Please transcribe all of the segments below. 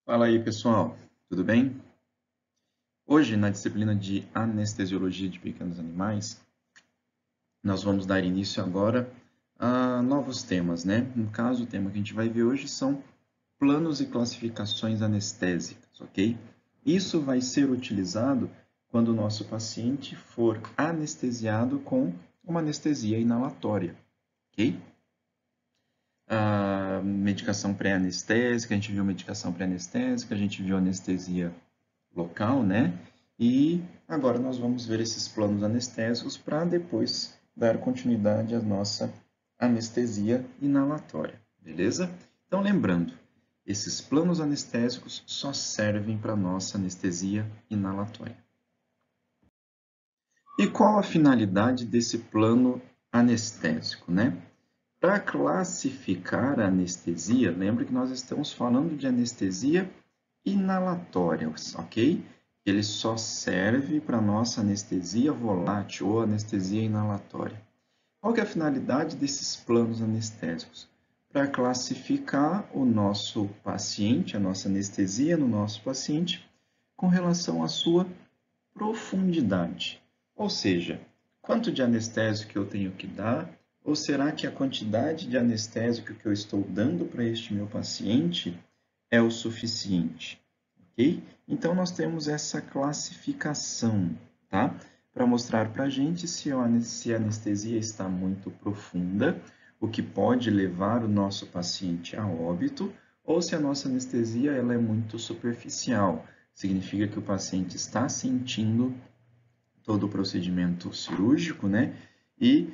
Fala aí, pessoal, tudo bem? Hoje, na disciplina de Anestesiologia de Pequenos Animais, nós vamos dar início agora a novos temas, né? No caso, o tema que a gente vai ver hoje são planos e classificações anestésicas, ok? Isso vai ser utilizado quando o nosso paciente for anestesiado com uma anestesia inalatória, ok? A medicação pré-anestésica, a gente viu medicação pré-anestésica, a gente viu anestesia local, né? E agora nós vamos ver esses planos anestésicos para depois dar continuidade à nossa anestesia inalatória, beleza? Então, lembrando, esses planos anestésicos só servem para a nossa anestesia inalatória. E qual a finalidade desse plano anestésico, né? Para classificar a anestesia, lembra que nós estamos falando de anestesia inalatória, ok? Ele só serve para nossa anestesia volátil ou anestesia inalatória. Qual que é a finalidade desses planos anestésicos? Para classificar o nosso paciente, a nossa anestesia no nosso paciente, com relação à sua profundidade. Ou seja, quanto de anestésico que eu tenho que dar, ou será que a quantidade de anestésico que eu estou dando para este meu paciente é o suficiente? Ok? Então, nós temos essa classificação, tá? Para mostrar para a gente se a anestesia está muito profunda, o que pode levar o nosso paciente a óbito, ou se a nossa anestesia ela é muito superficial, significa que o paciente está sentindo todo o procedimento cirúrgico, né? E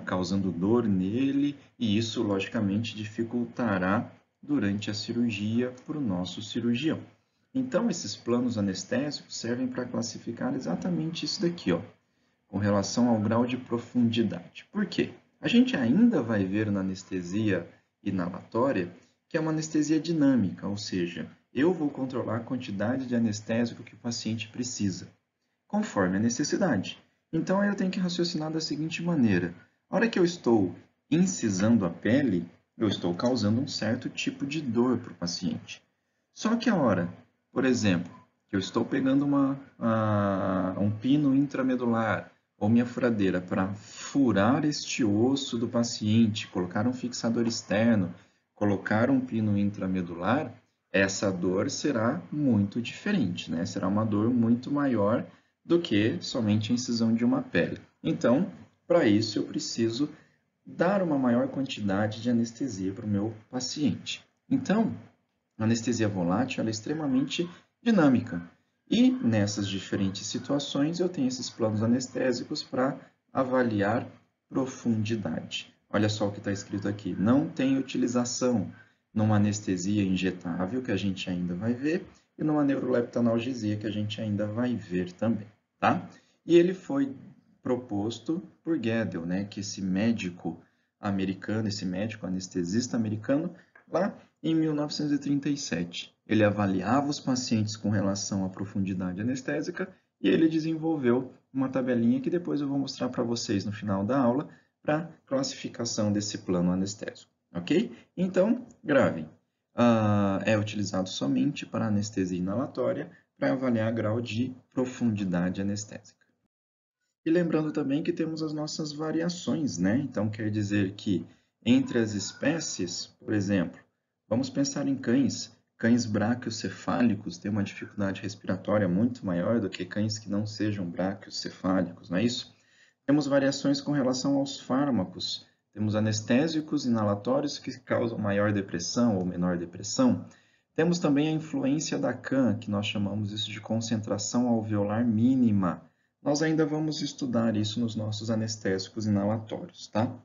causando dor nele, e isso logicamente dificultará durante a cirurgia para o nosso cirurgião. Então, esses planos anestésicos servem para classificar exatamente isso daqui, ó, com relação ao grau de profundidade. Por quê? A gente ainda vai ver na anestesia inalatória que é uma anestesia dinâmica, ou seja, eu vou controlar a quantidade de anestésico que o paciente precisa, conforme a necessidade. Então, eu tenho que raciocinar da seguinte maneira: a hora que eu estou incisando a pele, eu estou causando um certo tipo de dor para o paciente. Só que a hora, por exemplo, que eu estou pegando um pino intramedular ou minha furadeira para furar este osso do paciente, colocar um fixador externo, colocar um pino intramedular, essa dor será muito diferente, né? Será uma dor muito maior do que somente a incisão de uma pele. Então, para isso, eu preciso dar uma maior quantidade de anestesia para o meu paciente. Então, a anestesia volátil é extremamente dinâmica. E nessas diferentes situações, eu tenho esses planos anestésicos para avaliar profundidade. Olha só o que está escrito aqui: não tem utilização numa anestesia injetável, que a gente ainda vai ver, e numa neuroleptalgia, que a gente ainda vai ver também, tá? E ele foi proposto por Gödel, né, que esse médico americano, esse médico anestesista americano, lá em 1937. Ele avaliava os pacientes com relação à profundidade anestésica e ele desenvolveu uma tabelinha que depois eu vou mostrar para vocês no final da aula para classificação desse plano anestésico, ok? Então, gravem. É utilizado somente para anestesia inalatória para avaliar grau de profundidade anestésica. E lembrando também que temos as nossas variações, né? Então, quer dizer que entre as espécies, por exemplo, vamos pensar em cães. Cães braquiocefálicos têm uma dificuldade respiratória muito maior do que cães que não sejam braquiocefálicos, não é isso? Temos variações com relação aos fármacos. Temos anestésicos inalatórios que causam maior depressão ou menor depressão. Temos também a influência da CAM, que nós chamamos isso de concentração alveolar mínima. Nós ainda vamos estudar isso nos nossos anestésicos inalatórios, tá?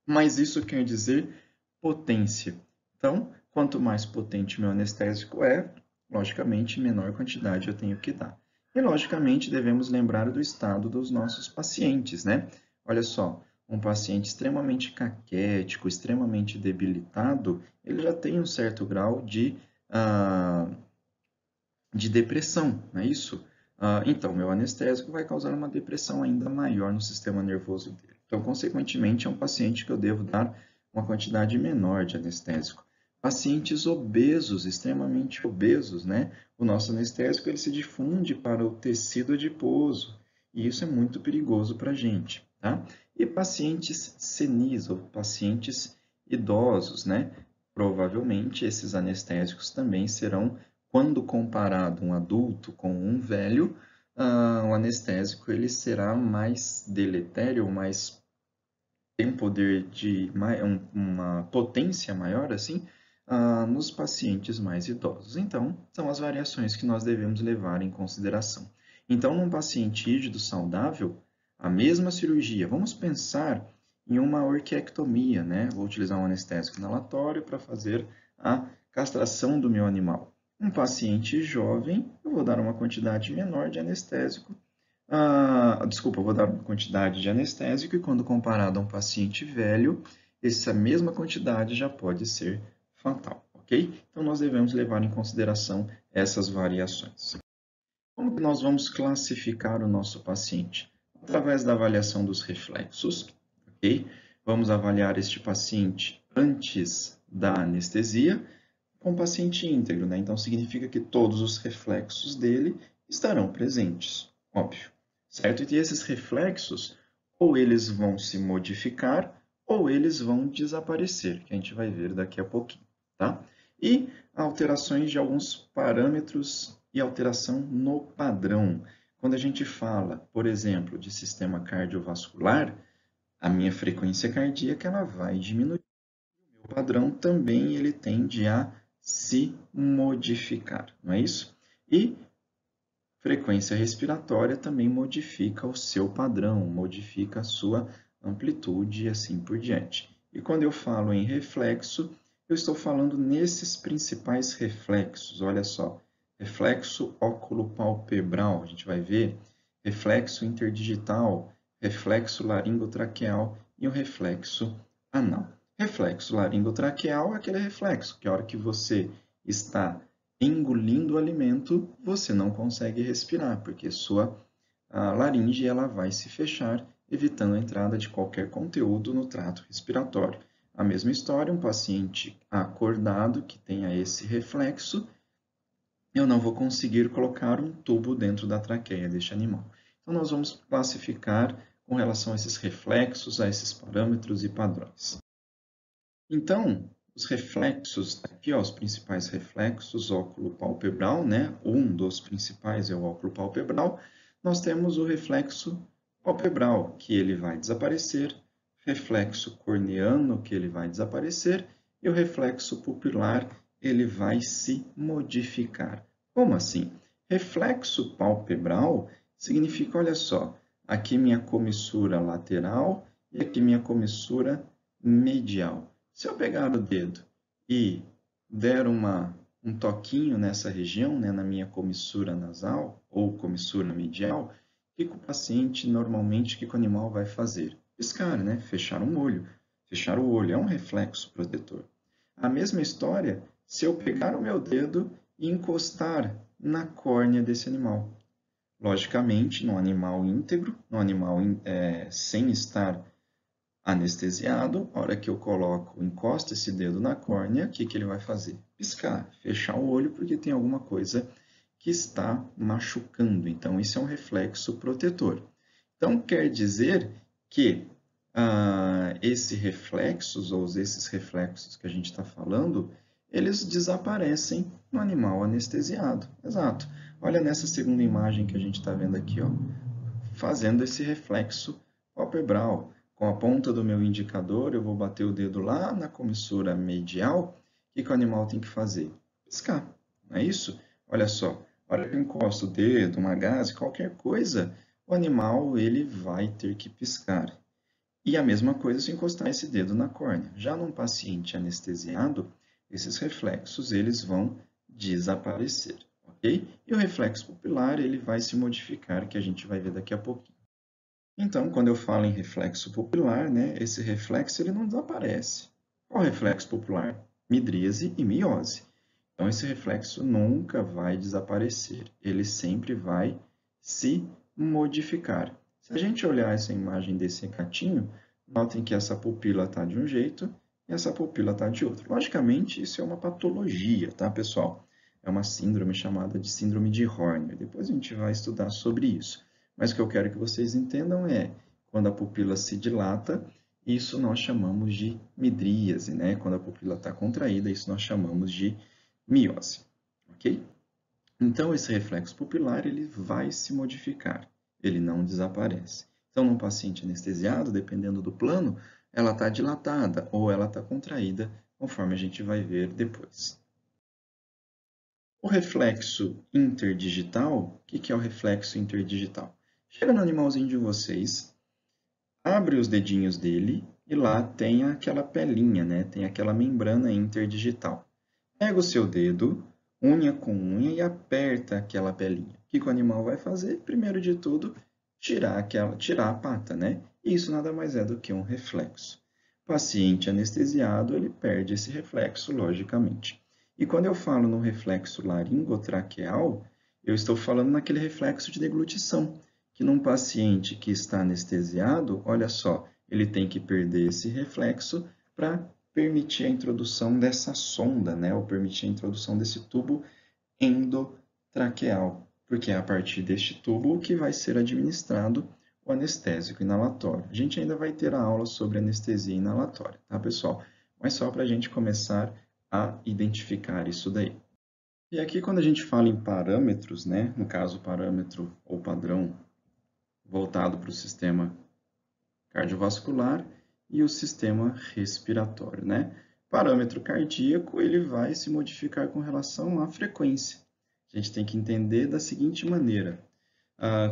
Mas isso quer dizer potência. Então, quanto mais potente meu anestésico é, logicamente, menor quantidade eu tenho que dar. E, logicamente, devemos lembrar do estado dos nossos pacientes, né? Olha só, um paciente extremamente caquético, extremamente debilitado, ele já tem um certo grau de depressão, não é isso? Então, meu anestésico vai causar uma depressão ainda maior no sistema nervoso dele. Então, consequentemente, é um paciente que eu devo dar uma quantidade menor de anestésico. Pacientes obesos, extremamente obesos, né? O nosso anestésico ele se difunde para o tecido adiposo e isso é muito perigoso para a gente, tá? E pacientes senis ou pacientes idosos, né? Provavelmente esses anestésicos também serão, quando comparado um adulto com um velho, o anestésico ele será mais deletério, mais tem um poder de uma potência maior assim nos pacientes mais idosos. Então, são as variações que nós devemos levar em consideração. Então, num paciente rígido saudável, a mesma cirurgia, vamos pensar em uma orquiectomia, né? Vou utilizar um anestésico inalatório para fazer a castração do meu animal. Um paciente jovem, eu vou dar uma quantidade menor de anestésico desculpa, eu vou dar uma quantidade de anestésico e quando comparado a um paciente velho, essa mesma quantidade já pode ser fatal, ok? Então, nós devemos levar em consideração essas variações. Como que nós vamos classificar o nosso paciente? Através da avaliação dos reflexos, ok? Vamos avaliar este paciente antes da anestesia, com o paciente íntegro, né? Então, significa que todos os reflexos dele estarão presentes, óbvio, certo? E esses reflexos, ou eles vão se modificar, ou eles vão desaparecer, que a gente vai ver daqui a pouquinho, tá? E alterações de alguns parâmetros e alteração no padrão. Quando a gente fala, por exemplo, de sistema cardiovascular, a minha frequência cardíaca ela vai diminuir. O padrão também ele tende a se modificar, não é isso? E frequência respiratória também modifica o seu padrão, modifica a sua amplitude e assim por diante. E quando eu falo em reflexo, eu estou falando nesses principais reflexos. Olha só, reflexo óculo-palpebral, a gente vai ver, reflexo interdigital, reflexo laringotraqueal e o reflexo anal. Reflexo laringotraqueal é aquele reflexo que a hora que você está engolindo o alimento, você não consegue respirar, porque sua laringe ela vai se fechar, evitando a entrada de qualquer conteúdo no trato respiratório. A mesma história, um paciente acordado que tenha esse reflexo, eu não vou conseguir colocar um tubo dentro da traqueia deste animal. Então, nós vamos classificar com relação a esses reflexos, a esses parâmetros e padrões. Então, os reflexos, aqui ó, os principais reflexos, óculo palpebral, né? Um dos principais é o óculo palpebral. Nós temos o reflexo palpebral, que ele vai desaparecer, reflexo corneano, que ele vai desaparecer, e o reflexo pupilar, ele vai se modificar. Como assim? Reflexo palpebral significa, olha só, aqui minha comissura lateral e aqui minha comissura medial. Se eu pegar o dedo e der um toquinho nessa região, né, na minha comissura nasal ou comissura medial, o que o paciente normalmente, o que o animal vai fazer? Piscar, né? Fechar um olho. Fechar o olho é um reflexo protetor. A mesma história se eu pegar o meu dedo e encostar na córnea desse animal. Logicamente, no animal íntegro, no animal sem estar anestesiado, a hora que eu coloco, encosto esse dedo na córnea, o que ele vai fazer? Piscar, fechar o olho porque tem alguma coisa que está machucando. Então, isso é um reflexo protetor. Então, quer dizer que esses reflexos que a gente está falando, eles desaparecem no animal anestesiado. Exato. Olha nessa segunda imagem que a gente está vendo aqui, ó, fazendo esse reflexo palpebral. Com a ponta do meu indicador, eu vou bater o dedo lá na comissura medial. O que o animal tem que fazer? Piscar, não é isso? Olha só, a hora que eu encosto o dedo, uma gaze, qualquer coisa, o animal ele vai ter que piscar. E a mesma coisa se encostar esse dedo na córnea. Já num paciente anestesiado, esses reflexos eles vão desaparecer, ok? E o reflexo pupilar ele vai se modificar, que a gente vai ver daqui a pouquinho. Então, quando eu falo em reflexo pupilar, né, esse reflexo ele não desaparece. Qual reflexo pupilar? Midríase e miose. Então, esse reflexo nunca vai desaparecer. Ele sempre vai se modificar. Se a gente olhar essa imagem desse gatinho, notem que essa pupila está de um jeito e essa pupila está de outro. Logicamente, isso é uma patologia, tá, pessoal? É uma síndrome chamada de síndrome de Horner. Depois a gente vai estudar sobre isso. Mas o que eu quero que vocês entendam é, quando a pupila se dilata, isso nós chamamos de midríase, né? Quando a pupila está contraída, isso nós chamamos de miose, ok? Então, esse reflexo pupilar ele vai se modificar, ele não desaparece. Então, num paciente anestesiado, dependendo do plano, ela está dilatada ou ela está contraída, conforme a gente vai ver depois. O reflexo interdigital, o que é o reflexo interdigital? Chega no animalzinho de vocês, abre os dedinhos dele e lá tem aquela pelinha, né? Tem aquela membrana interdigital. Pega o seu dedo, unha com unha e aperta aquela pelinha. O que o animal vai fazer? Primeiro de tudo, tirar a pata, né? Isso nada mais é do que um reflexo. O paciente anestesiado, ele perde esse reflexo, logicamente. E quando eu falo no reflexo laringotraqueal, eu estou falando naquele reflexo de deglutição, que num paciente que está anestesiado, olha só, ele tem que perder esse reflexo para permitir a introdução dessa sonda, né, ou permitir a introdução desse tubo endotraqueal, porque é a partir deste tubo que vai ser administrado o anestésico inalatório. A gente ainda vai ter a aula sobre anestesia inalatória, tá, pessoal? Mas só para a gente começar a identificar isso daí. E aqui, quando a gente fala em parâmetros, né, no caso, parâmetro ou padrão voltado para o sistema cardiovascular e o sistema respiratório, né? Parâmetro cardíaco, ele vai se modificar com relação à frequência. A gente tem que entender da seguinte maneira: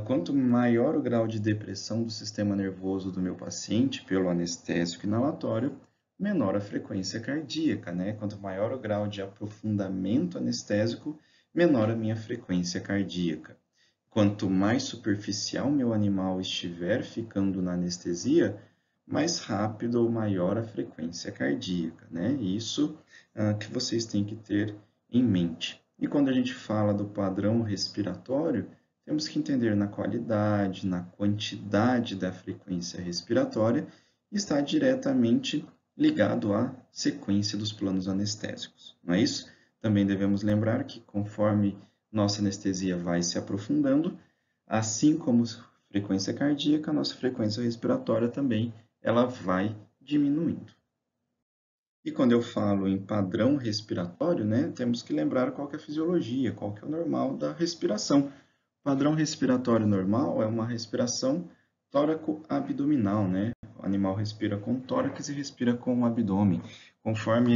quanto maior o grau de depressão do sistema nervoso do meu paciente pelo anestésico inalatório, menor a frequência cardíaca, né? Quanto maior o grau de aprofundamento anestésico, menor a minha frequência cardíaca. Quanto mais superficial meu animal estiver ficando na anestesia, mais rápido ou maior a frequência cardíaca, né? Isso que vocês têm que ter em mente. E quando a gente fala do padrão respiratório, temos que entender na qualidade, na quantidade da frequência respiratória, está diretamente ligado à sequência dos planos anestésicos, não é isso? Também devemos lembrar que conforme nossa anestesia vai se aprofundando, assim como a frequência cardíaca, a nossa frequência respiratória também ela vai diminuindo. E quando eu falo em padrão respiratório, né, temos que lembrar qual que é a fisiologia, qual que é o normal da respiração. O padrão respiratório normal é uma respiração tóraco-abdominal, né? O animal respira com o tórax e respira com o abdômen. Conforme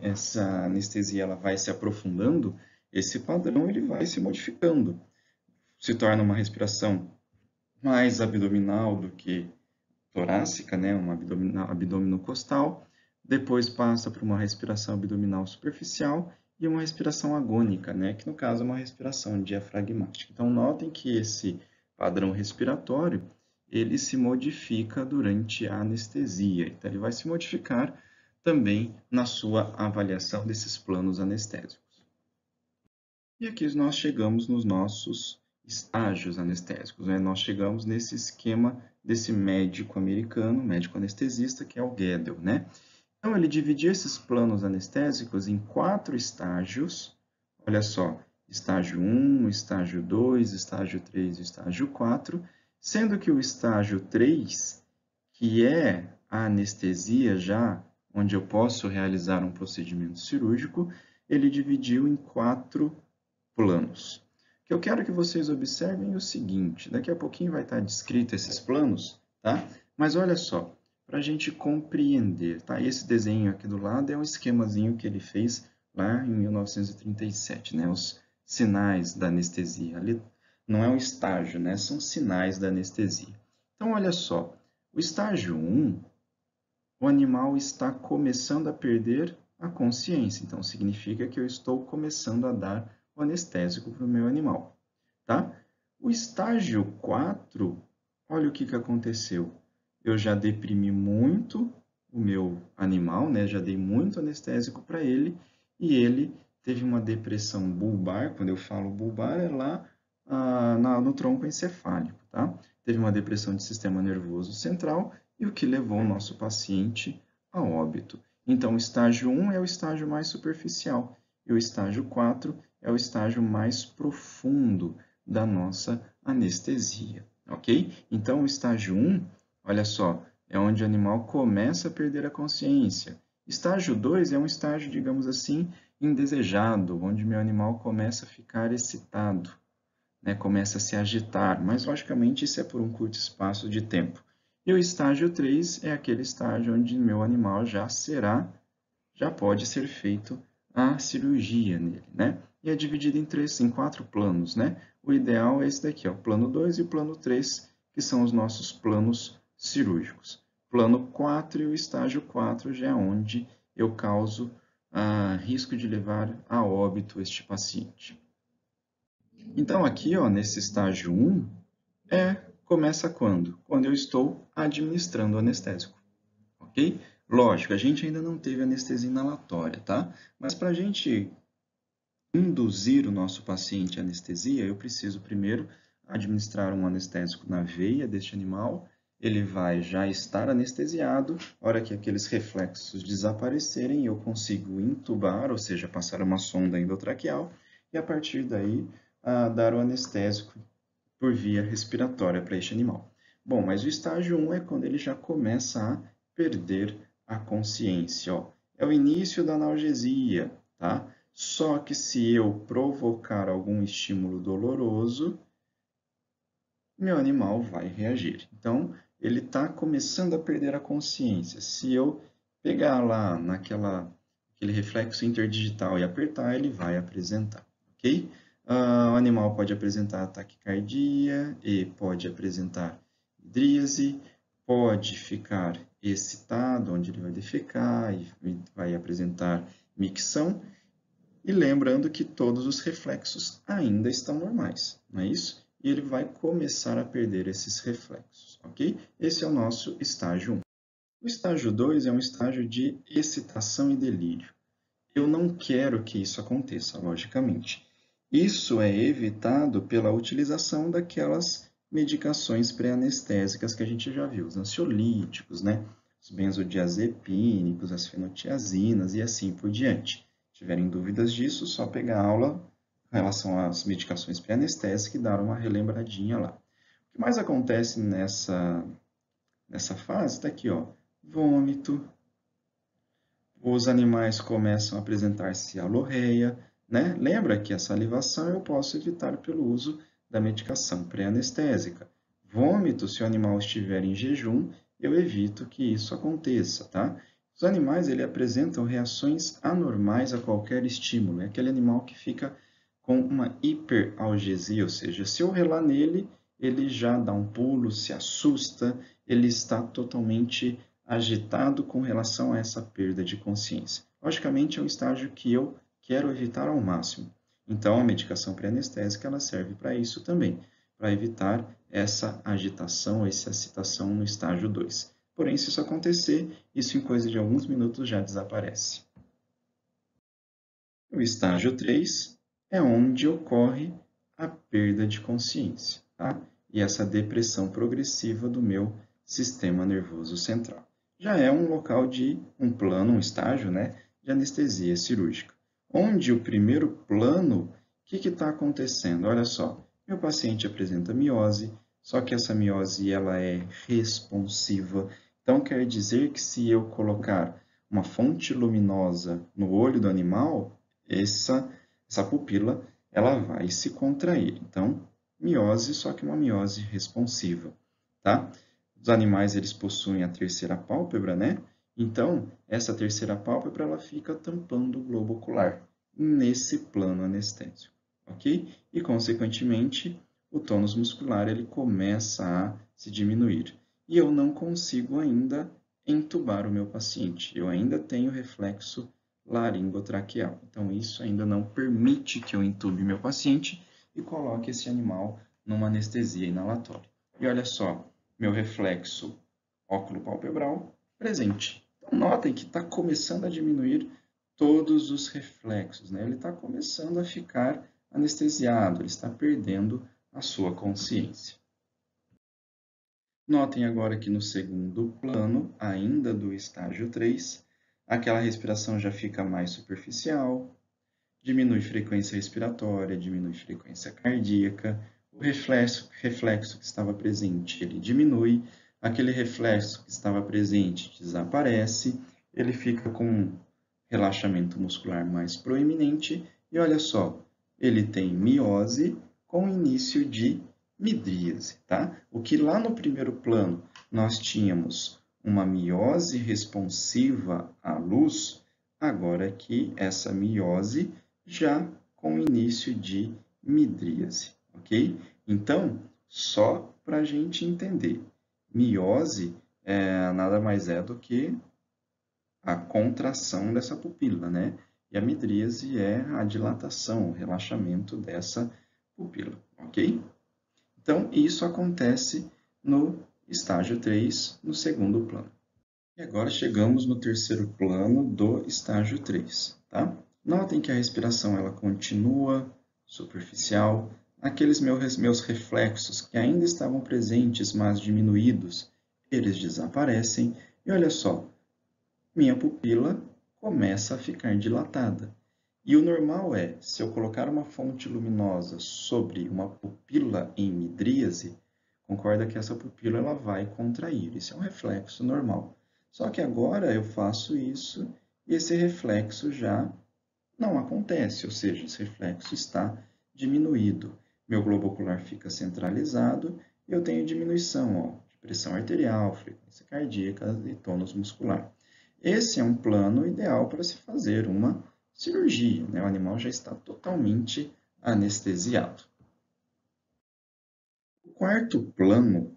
essa anestesia ela vai se aprofundando, esse padrão ele vai se modificando. Se torna uma respiração mais abdominal do que torácica, né? Uma abdominocostal. Depois passa para uma respiração abdominal superficial e uma respiração agônica, né? Que no caso é uma respiração diafragmática. Então notem que esse padrão respiratório ele se modifica durante a anestesia. Então ele vai se modificar também na sua avaliação desses planos anestésicos. E aqui nós chegamos nos nossos estágios anestésicos, né? Nós chegamos nesse esquema desse médico americano, médico anestesista, que é o Guedel, né? Então, ele dividiu esses planos anestésicos em 4 estágios. Olha só, estágio 1, estágio 2, estágio 3 e estágio 4, sendo que o estágio 3, que é a anestesia já, onde eu posso realizar um procedimento cirúrgico, ele dividiu em 4 planos. O que eu quero que vocês observem é o seguinte, daqui a pouquinho vai estar descrito esses planos, tá? Mas olha só, para a gente compreender, tá? Esse desenho aqui do lado é um esquemazinho que ele fez lá em 1937, né? Os sinais da anestesia. Ali não é um estágio, né? São sinais da anestesia. Então, olha só, o estágio 1, o animal está começando a perder a consciência. Então, significa que eu estou começando a dar o anestésico para o meu animal, tá? O estágio 4, olha o que aconteceu. Eu já deprimi muito o meu animal, né? Já dei muito anestésico para ele e ele teve uma depressão bulbar. Quando eu falo bulbar, é lá no tronco encefálico, tá? Teve uma depressão de sistema nervoso central e o que levou o nosso paciente a óbito. Então, o estágio 1 é o estágio mais superficial e o estágio 4 é o estágio mais profundo da nossa anestesia, ok? Então, o estágio 1, olha só, é onde o animal começa a perder a consciência. Estágio 2 é um estágio, digamos assim, indesejado, onde meu animal começa a ficar excitado, né? Começa a se agitar, mas logicamente isso é por um curto espaço de tempo. E o estágio 3 é aquele estágio onde meu animal já pode ser feito a cirurgia nele, né? E é dividido em 4 planos, né? O ideal é esse daqui, ó, o plano 2 e o plano 3, que são os nossos planos cirúrgicos. Plano 4 e o estágio 4 já é onde eu causo risco de levar a óbito este paciente. Então, aqui, ó, nesse estágio 1, começa quando? Quando eu estou administrando o anestésico, ok? Lógico, a gente ainda não teve anestesia inalatória, tá? Mas para a gente induzir o nosso paciente à anestesia, eu preciso primeiro administrar um anestésico na veia deste animal. Ele vai já estar anestesiado. A hora que aqueles reflexos desaparecerem, eu consigo intubar, ou seja, passar uma sonda endotraqueal, e a partir daí dar o anestésico por via respiratória para este animal. Bom, mas o estágio 1 é quando ele já começa a perder a consciência. Ó. É o início da analgesia, tá? Só que se eu provocar algum estímulo doloroso, meu animal vai reagir. Então, ele está começando a perder a consciência. Se eu pegar lá aquele reflexo interdigital e apertar, ele vai apresentar, ok? O animal pode apresentar taquicardia e pode apresentar hidríase, pode ficar excitado, onde ele vai defecar e vai apresentar micção. E lembrando que todos os reflexos ainda estão normais, não é isso? E ele vai começar a perder esses reflexos, ok? Esse é o nosso estágio 1. O estágio 2 é um estágio de excitação e delírio. Eu não quero que isso aconteça, logicamente. Isso é evitado pela utilização daquelas medicações pré-anestésicas que a gente já viu, os ansiolíticos, né? Os benzodiazepínicos, as fenotiazinas e assim por diante. Se tiverem dúvidas disso, só pegar a aula em relação às medicações pré-anestésicas e dar uma relembradinha lá. O que mais acontece nessa fase está aqui, ó, vômito, os animais começam a apresentar cialorreia, né? Lembra que a salivação eu posso evitar pelo uso da medicação pré-anestésica. Vômito, se o animal estiver em jejum, eu evito que isso aconteça, tá? Os animais, ele apresentam reações anormais a qualquer estímulo. É aquele animal que fica com uma hiperalgesia, ou seja, se eu relar nele, ele já dá um pulo, se assusta, ele está totalmente agitado com relação a essa perda de consciência. Logicamente, é um estágio que eu quero evitar ao máximo. Então, a medicação pré-anestésica ela serve para isso também, para evitar essa agitação, essa excitação no estágio 2. Porém, se isso acontecer, isso em coisa de alguns minutos já desaparece. O estágio 3 é onde ocorre a perda de consciência, tá? E essa depressão progressiva do meu sistema nervoso central. Já é um local de um plano, um estágio, né, de anestesia cirúrgica. Onde o primeiro plano, o que está acontecendo? Olha só, meu paciente apresenta miose, só que essa miose ela é responsiva. Então, quer dizer que se eu colocar uma fonte luminosa no olho do animal, essa pupila ela vai se contrair. Então, miose, só que uma miose responsiva, tá? Os animais eles possuem a terceira pálpebra, né? Então, essa terceira pálpebra ela fica tampando o globo ocular nesse plano anestésico, ok? E, consequentemente, o tônus muscular ele começa a se diminuir. E eu não consigo ainda entubar o meu paciente. Eu ainda tenho reflexo laringotraqueal. Então, isso ainda não permite que eu entube meu paciente e coloque esse animal numa anestesia inalatória. E olha só, meu reflexo óculo-palpebral presente. Então, notem que está começando a diminuir todos os reflexos, né? Ele está começando a ficar anestesiado, ele está perdendo a sua consciência. Notem agora que no segundo plano, ainda do estágio 3, aquela respiração já fica mais superficial, diminui frequência respiratória, diminui frequência cardíaca, o reflexo que estava presente, ele diminui, aquele reflexo que estava presente desaparece, ele fica com um relaxamento muscular mais proeminente e olha só, ele tem miose com início de midríase, tá? O que lá no primeiro plano nós tínhamos uma miose responsiva à luz, agora aqui essa miose já com início de midríase, ok? Então, só para a gente entender, miose nada mais é do que a contração dessa pupila, né? E a midríase é a dilatação, o relaxamento dessa pupila, ok? Então, isso acontece no estágio 3, no segundo plano. E agora chegamos no terceiro plano do estágio 3, tá? Notem que a respiração ela continua superficial, aqueles meus reflexos que ainda estavam presentes, mas diminuídos, eles desaparecem. E olha só, minha pupila começa a ficar dilatada. E o normal é, se eu colocar uma fonte luminosa sobre uma pupila em midríase, concorda que essa pupila ela vai contrair. Isso é um reflexo normal. Só que agora eu faço isso e esse reflexo já não acontece, ou seja, esse reflexo está diminuído. Meu globo ocular fica centralizado e eu tenho diminuição de pressão arterial, frequência cardíaca e tônus muscular. Esse é um plano ideal para se fazer uma cirurgia, né? O animal já está totalmente anestesiado. O quarto plano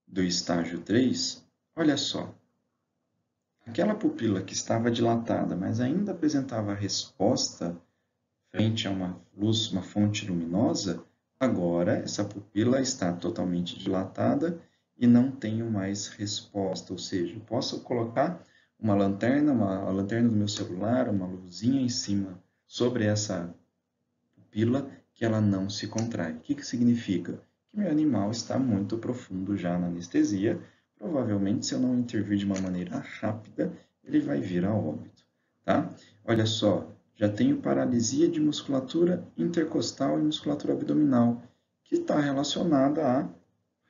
do estágio 3, olha só, aquela pupila que estava dilatada, mas ainda apresentava resposta frente a uma luz, uma fonte luminosa, agora essa pupila está totalmente dilatada e não tenho mais resposta, ou seja, eu posso colocar uma lanterna, a lanterna do meu celular, uma luzinha em cima sobre essa pupila que ela não se contrai. O que significa? Que meu animal está muito profundo já na anestesia. Provavelmente, se eu não intervir de uma maneira rápida, ele vai vir a óbito, tá? Olha só, já tenho paralisia de musculatura intercostal e musculatura abdominal, que está relacionada à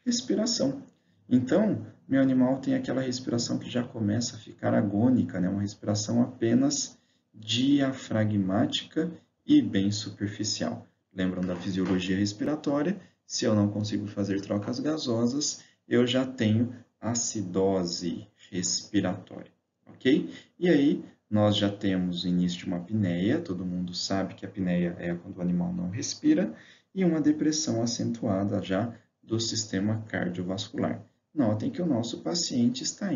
respiração. Então, meu animal tem aquela respiração que já começa a ficar agônica, né? Uma respiração apenas diafragmática e bem superficial. Lembram da fisiologia respiratória? Se eu não consigo fazer trocas gasosas, eu já tenho acidose respiratória, ok? E aí, nós já temos o início de uma apneia, todo mundo sabe que a apneia é quando o animal não respira, e uma depressão acentuada já do sistema cardiovascular. Notem que o nosso paciente está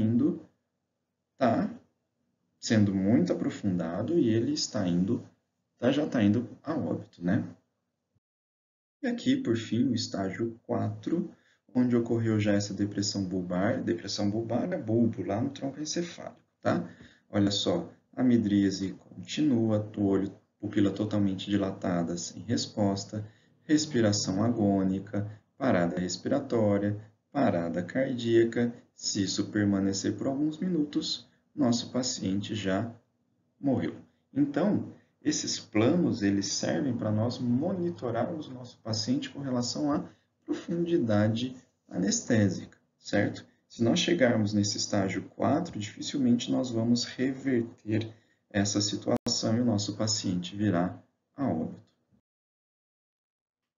sendo muito aprofundado e ele já está indo a óbito, né? E aqui, por fim, o estágio 4, onde ocorreu já essa depressão bulbar. Depressão bulbar é bulbo, lá no tronco encefálico, tá? Olha só, a midríase continua, o olho, pupila totalmente dilatada, sem resposta, respiração agônica, parada respiratória, parada cardíaca. Se isso permanecer por alguns minutos, nosso paciente já morreu. Então, esses planos, eles servem para nós monitorarmos o nosso paciente com relação à profundidade anestésica, certo? Se nós chegarmos nesse estágio 4, dificilmente nós vamos reverter essa situação e o nosso paciente virá a óbito.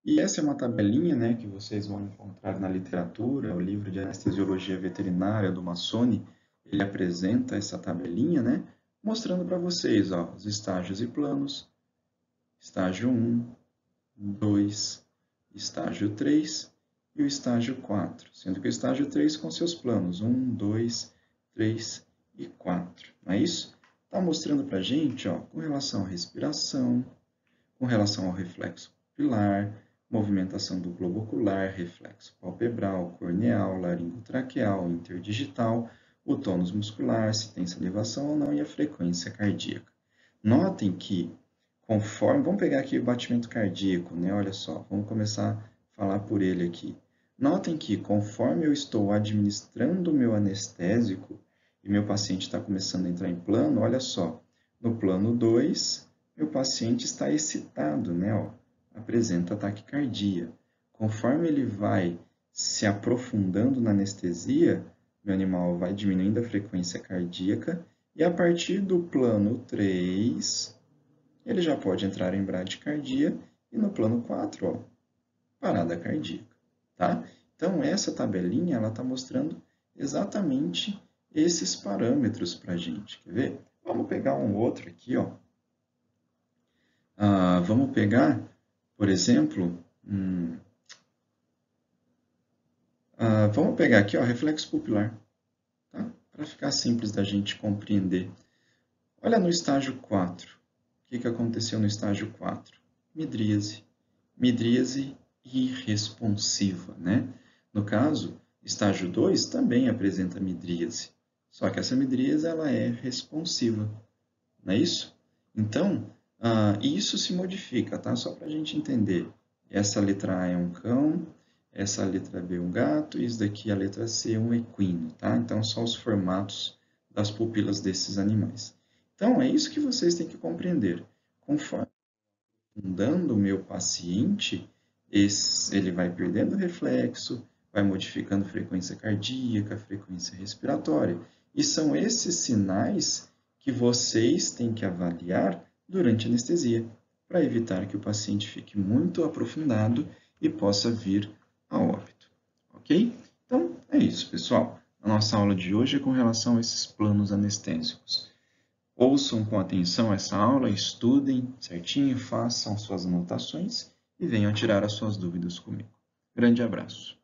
E essa é uma tabelinha, né, que vocês vão encontrar na literatura, o livro de anestesiologia veterinária do Massoni, ele apresenta essa tabelinha, né, mostrando para vocês os estágios e planos, estágio 1, 2, estágio 3 e o estágio 4, sendo que o estágio 3 com seus planos 1, 2, 3 e 4, não é isso? Está mostrando para a gente, com relação à respiração, com relação ao reflexo pupilar, movimentação do globo ocular, reflexo palpebral, corneal, laringotraqueal, interdigital, o tônus muscular, se tem salivação ou não e a frequência cardíaca. Notem que, conforme... Vamos pegar aqui o batimento cardíaco, né? Olha só, vamos começar a falar por ele aqui. Notem que, conforme eu estou administrando o meu anestésico, e meu paciente está começando a entrar em plano, olha só, no plano 2, meu paciente está excitado, né? Ó, apresenta taquicardia. Conforme ele vai se aprofundando na anestesia, meu animal vai diminuindo a frequência cardíaca e a partir do plano 3, ele já pode entrar em bradicardia e no plano 4, ó, parada cardíaca, tá? Então, essa tabelinha, ela está mostrando exatamente esses parâmetros para a gente. Quer ver? Vamos pegar um outro aqui, ó. Vamos pegar, por exemplo, vamos pegar aqui, ó, reflexo pupilar, tá? Para ficar simples da gente compreender. Olha no estágio 4. O que aconteceu no estágio 4? Midríase. Midríase irresponsiva, né? No caso, estágio 2 também apresenta midríase, só que essa midríase ela é responsiva, não é isso? Então, isso se modifica, tá? Só para a gente entender. Essa letra A é um cão, essa letra B é um gato, e isso daqui, a letra C, é um equino, tá? Então, só os formatos das pupilas desses animais. Então, é isso que vocês têm que compreender. Conforme dando o meu paciente, ele vai perdendo reflexo, vai modificando frequência cardíaca, frequência respiratória. E são esses sinais que vocês têm que avaliar durante a anestesia, para evitar que o paciente fique muito aprofundado e possa vir a óbito. Ok? Então, é isso, pessoal. A nossa aula de hoje é com relação a esses planos anestésicos. Ouçam com atenção essa aula, estudem certinho, façam suas anotações e venham tirar as suas dúvidas comigo. Grande abraço.